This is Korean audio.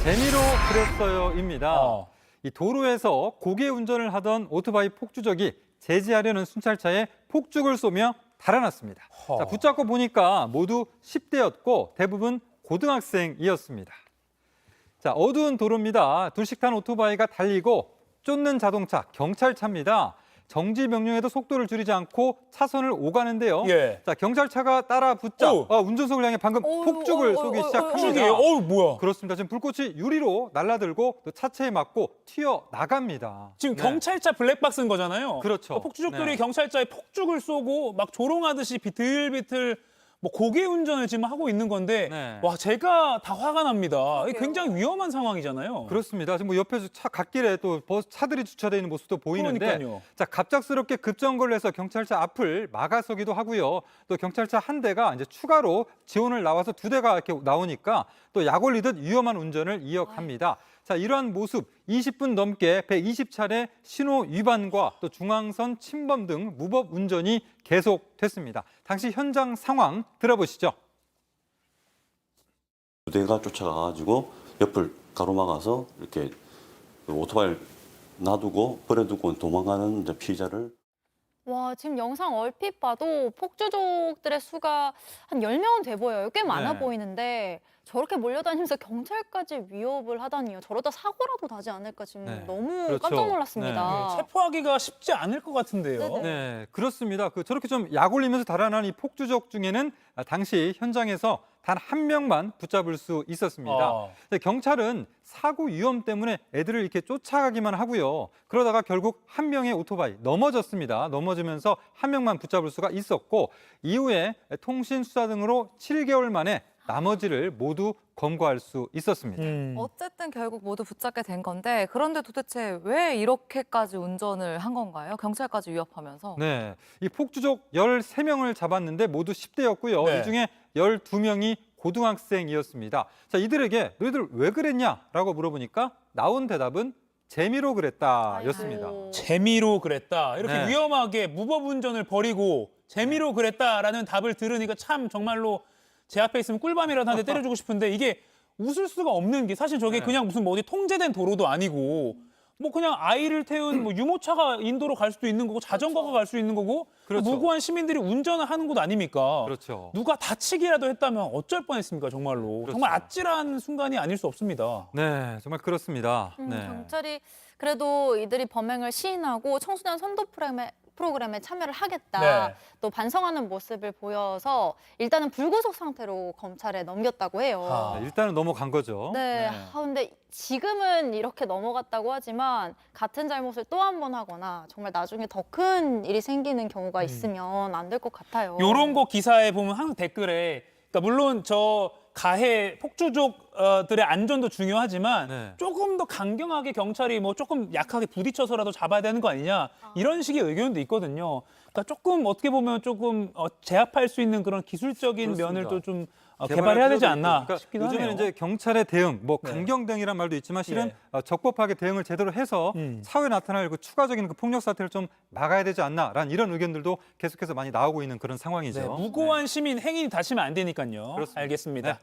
재미로 그랬어요입니다. 이 도로에서 고개 운전을 하던 오토바이 폭주족이 제지하려는 순찰차에 폭죽을 쏘며 달아났습니다. 자, 붙잡고 보니까 모두 10대였고 대부분 고등학생이었습니다. 자, 어두운 도로입니다. 둘씩 탄 오토바이가 달리고 쫓는 자동차, 경찰차입니다. 정지 명령에도 속도를 줄이지 않고 차선을 오가는데요. 예. 자, 경찰차가 따라 붙자 운전석을 향해 방금 폭죽을 쏘기 시작합니다. 뭐야? 그렇습니다. 지금 불꽃이 유리로 날아들고 또 차체에 맞고 튀어 나갑니다. 지금 네. 경찰차 블랙박스인 거잖아요. 그렇죠. 폭주족들이 네. 경찰차에 폭죽을 쏘고 막 조롱하듯이 비틀비틀 뭐 고개 운전을 지금 하고 있는 건데 네. 와 제가 다 화가 납니다. 이게 굉장히 위험한 상황이잖아요. 그렇습니다. 지금 뭐 옆에서 차 갓길에 또 차들이 주차되어 있는 모습도 보이는데, 그러니까요. 자, 갑작스럽게 급정거를 해서 경찰차 앞을 막아서기도 하고요. 또 경찰차 한 대가 이제 추가로 지원을 나와서 두 대가 이렇게 나오니까 또 약 올리듯 위험한 운전을 이어갑니다. 자, 이러한 모습 20분 넘게 120차례 신호 위반과 또 중앙선 침범 등 무법 운전이 계속됐습니다. 당시 현장 상황 들어보시죠. 두 대가 쫓아가가지고 옆을 가로막아서 이렇게 오토바이를 놔두고 버려두고 도망가는 이제 피해자를. 와, 지금 영상 얼핏 봐도 폭주족들의 수가 한 10명은 돼 보여요. 꽤 많아 네. 보이는데 저렇게 몰려다니면서 경찰까지 위협을 하다니요. 저러다 사고라도 나지 않을까 지금 네. 너무 그렇죠. 깜짝 놀랐습니다. 네, 체포하기가 쉽지 않을 것 같은데요. 네네. 네, 그렇습니다. 저렇게 좀 약 올리면서 달아난 이 폭주족 중에는 당시 현장에서 단 한 명만 붙잡을 수 있었습니다. 근데 경찰은 사고 위험 때문에 애들을 이렇게 쫓아가기만 하고요. 그러다가 결국 한 명의 오토바이 넘어졌습니다. 넘어지면서 한 명만 붙잡을 수가 있었고 이후에 통신 수사 등으로 7개월 만에 나머지를 모두 검거할 수 있었습니다. 어쨌든 결국 모두 붙잡게 된 건데 그런데 도대체 왜 이렇게까지 운전을 한 건가요? 경찰까지 위협하면서. 네, 이 폭주족 13명을 잡았는데 모두 10대였고요. 네. 이 중에 12명이 고등학생이었습니다. 자, 이들에게 너희들 왜 그랬냐라고 물어보니까 나온 대답은 재미로 그랬다였습니다. 아이고. 재미로 그랬다. 이렇게 네. 위험하게 무법 운전을 벌이고 재미로 그랬다라는 답을 들으니까 참 정말로 제 앞에 있으면 꿀밤이라도 한 대 때려주고 싶은데 이게 웃을 수가 없는 게 사실 저게 네. 그냥 무슨 뭐 어디 통제된 도로도 아니고 뭐 그냥 아이를 태운 뭐 유모차가 인도로 갈 수도 있는 거고 자전거가 갈 수 있는 거고 그렇죠. 무고한 시민들이 운전을 하는 곳 아닙니까? 그렇죠. 누가 다치기라도 했다면 어쩔 뻔했습니까 정말로. 그렇죠. 정말 아찔한 순간이 아닐 수 없습니다. 네, 정말 그렇습니다. 네. 경찰이 그래도 이들이 범행을 시인하고 청소년 선도 프로그램에 참여를 하겠다. 네. 또 반성하는 모습을 보여서 일단은 불구속 상태로 검찰에 넘겼다고 해요. 네, 일단은 넘어간 거죠. 네. 근데 지금은 이렇게 넘어갔다고 하지만 같은 잘못을 또 한 번 하거나 정말 나중에 더 큰 일이 생기는 경우가 있으면 안 될 것 같아요. 요런 거 기사에 보면 항상 댓글에 그러니까 물론 저 가해 폭주족들의 안전도 중요하지만 네. 조금 더 강경하게 경찰이 뭐 조금 약하게 부딪혀서라도 잡아야 되는 거 아니냐 이런 식의 의견도 있거든요. 그러니까 조금 어떻게 보면 조금 제압할 수 있는 그런 기술적인 그렇습니다. 면을 또 좀 개발해야 되지 않나 그러니까 싶기도 요즘에는 하네요. 이제 경찰의 대응, 뭐 네. 강경 대응이란 말도 있지만 실은 예. 적법하게 대응을 제대로 해서 차후에 나타날 그 추가적인 그 폭력 사태를 좀 막아야 되지 않나라는 이런 의견들도 계속해서 많이 나오고 있는 그런 상황이죠. 네, 무고한 시민 행인이 다치면 안 되니까요. 그렇습니다. 알겠습니다. 네.